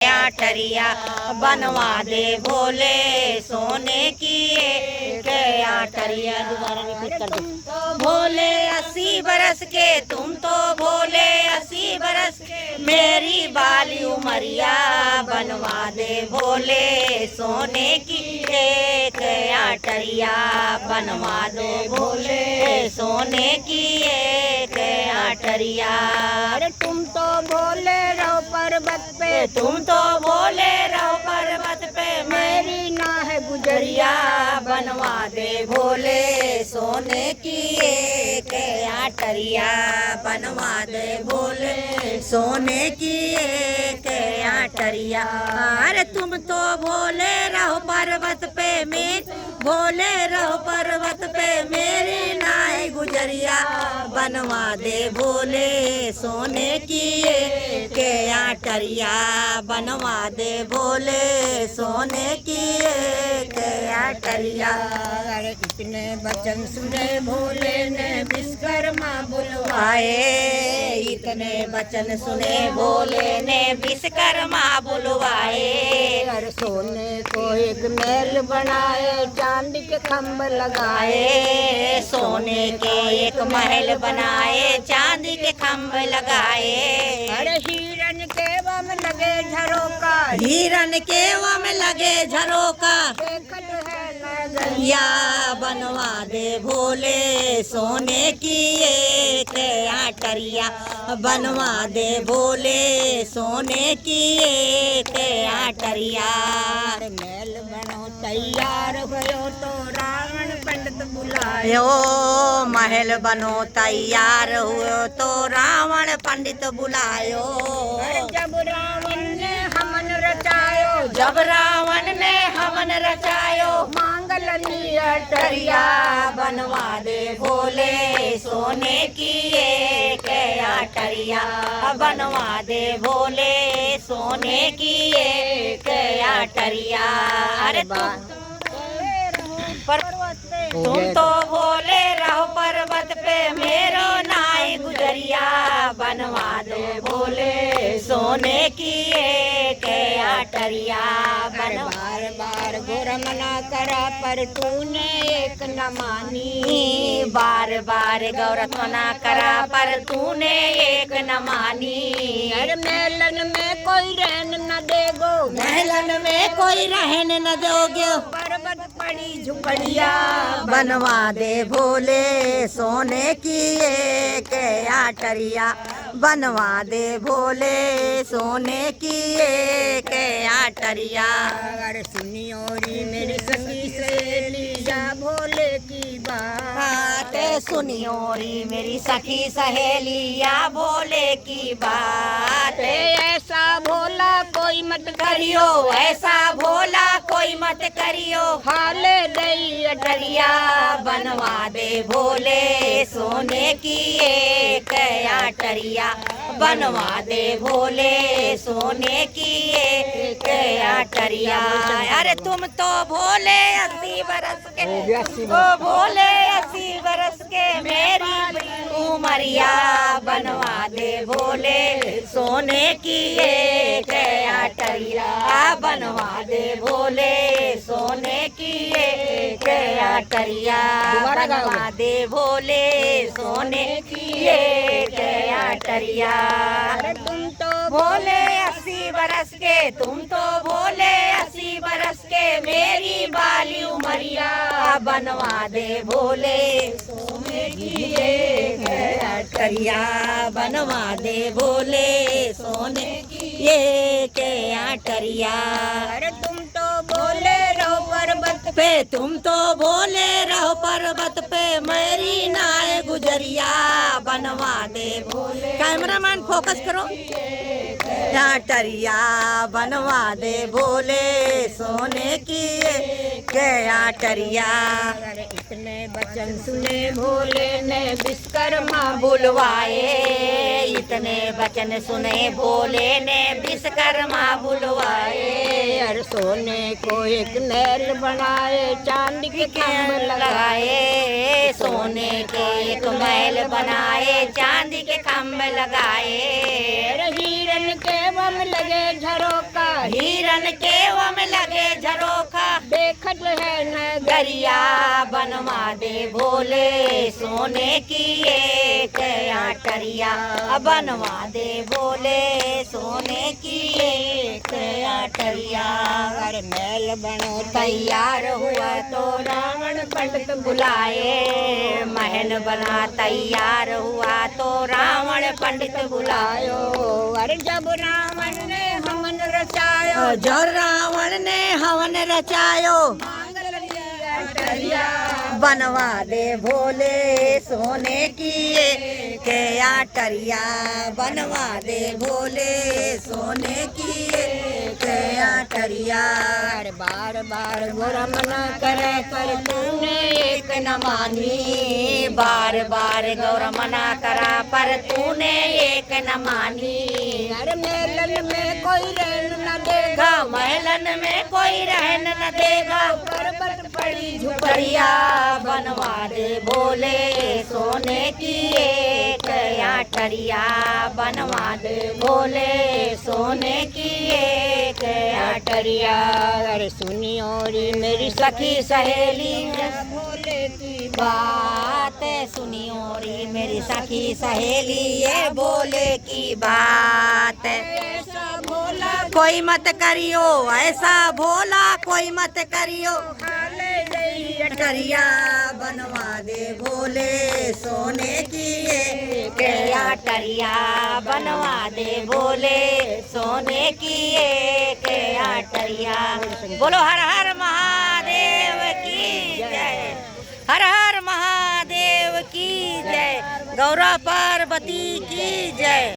आठरिया बनवा दे भोले सोने की एक आठरिया। दोबारा रिपीट कर दो। भोले 80 बरस के तुम तो भोले 80 बरस के मेरी बाली उमरिया बनवा दे भोले सोने की एक आठरिया बनवा दो भोले सोने की एक आठरिया। अरे तुम तो भोले रहो पर्वत पे, तुम तो भोले रहो पर्वत पे मेरी ना है गुजरिया बनवा दे भोले सोने की एक आठरिया बनवा दे भोले सोने की एक आठरिया। अरे तुम तो भोले रहो पर्वत पे भोले रहो पर्वत पे मेरी नाई गुजरिया बनवा दे भोले सोने की एक आठरिया बनवा दे भोले सोने की एक आठरिया। अरे इतने वचन सुने भोले ने विश्वकर्मा बुलवाए, इतने वचन सुने भोले ने विश्वकर्मा बुलवाए। अरे सोने को एक महल बनाए चांदी के खम्भ लगाए, सोने के एक महल बनाए चांदी के खम्भ लगाए। अरे हिरन के वम लगे झरोका, हिरन के वम लगे झरोका देखत है या बनवा दे भोले सोने की एक आठरिया बनवा दे भोले सोने की एक आठरिया। महल बनो तैयार भयो तो रावण पंडित बुलाए, यो महल बनो तैयार हुओ तो रावण पंडित बुलायो। जब रावण ने हमन रचायो, जब रावण ने हमन रचायो मांगलनी अठरिया बनवा दे भोले सोने की एक आठरिया बनवा दे भोले सोने की एक आठरिया। अरे तुम तो भोले रहो पर्वत पे मेरो नाई गुजरिया बनवा दे भोले सोने की एक आठरिया बनवा। बार बार गोर मना करा पर तूने एक न मानी, बार बार गौरत मना करा पर तूने एक न मानी। अरे मेलन में कोई रहन न देगो, महलन में कोई रहन न दोगे पर्वत पड़ी झुपड़िया बनवा दे भोले सोने की एक आठरिया बनवा दे भोले सोने की एक आठरिया। अगर सुनियो री मेरी सखी सहेली जा भोले की बात, सुनियो री मेरी सखी सहेलिया भोले की बात। ऐसा भोला कोई मत करियो ऐसा भोला कोई मत करियो हाले दई अठरिया बनवा दे भोले सोने की एक आठरिया बनवा दे भोले सोने की एक आठरिया। अरे तुम तो भोले 80 बरस के ओ भोले 80 बरस के मेरी उमरिया बनवा दे भोले सोने की एक आठरिया बनवा दे भोले सोने की एक आठरिया बनवा दे भोले सोने की एक आठरिया। तुम तो भोले 80 बरस के तुम तो भोले 80 बरस के मेरी बाली उमरिया बनवा दे भोले सोने की एक आठरिया बनवा दे भोले सोने की एक आठरिया। अरे तुम तो भोले रहो पर्वत पे तुम तो भोले रहो पर्वत पे मेरी नाय गुजरिया बनवा दे भोले। कैमरामैन फोकस करो। आठरिया बनवा दे भोले सोने की आठरिया। इतने वचन सुने भोले ने विश्वकर्मा बुलवाए, इतने वचन सुने भोले ने विश्वकर्मा बुलवाए। अरे सोने को एक महल बनाए चांदी के खम्भ लगाए, सोने के एक महल बनाए चांदी के खम्भ लगाए। अरे हिरन के वम लगे झरोका, हिरन के वम लगे झरोखा, देखत है नगरिया बनवा दे भोले सोने की एक आटरिया, बनवा दे भोले सोने की एक आटरिया। अरे महल बनो तैयार हुआ तो रावण पंडित बुलाए, महल बना तैयार हुआ तो रावण पंडित बुलायो। अरे जब रावण ने हवन रचायो, जो रावण ने हवन रचायो, बनवा दे भोले सोने की एक आटरिया, बनवा दे भोले सोने की एक आटरिया। अरे बार बार गोरा मना करे पर तूने एक न मानी, बार बार गौर मना करा पर तूने एक न मानी। अरे मेलन में कोई रहन न देगा, महलन में कोई रहन न देगा, पर्वत पड़ी झुपड़िया बनवा दे भोले सोने की एक आटरिया, बनवा दे भोले सोने की एक आटरिया। अरे सुनी और मेरी सखी सहेली भोले की बात सुनी और मेरी सखी सहेली ये भोले की बात। ऐसा भोला कोई मत करियो, ऐसा भोला कोई मत करियो, खाले नहीं अटरिया बनवा दे भोले सोने की एक आटरिया, बनवा दे भोले सोने की एक आटरिया। बोलो हर हर महादेव की जय, हर हर महादेव की जय, गौरा पार्वती की जय।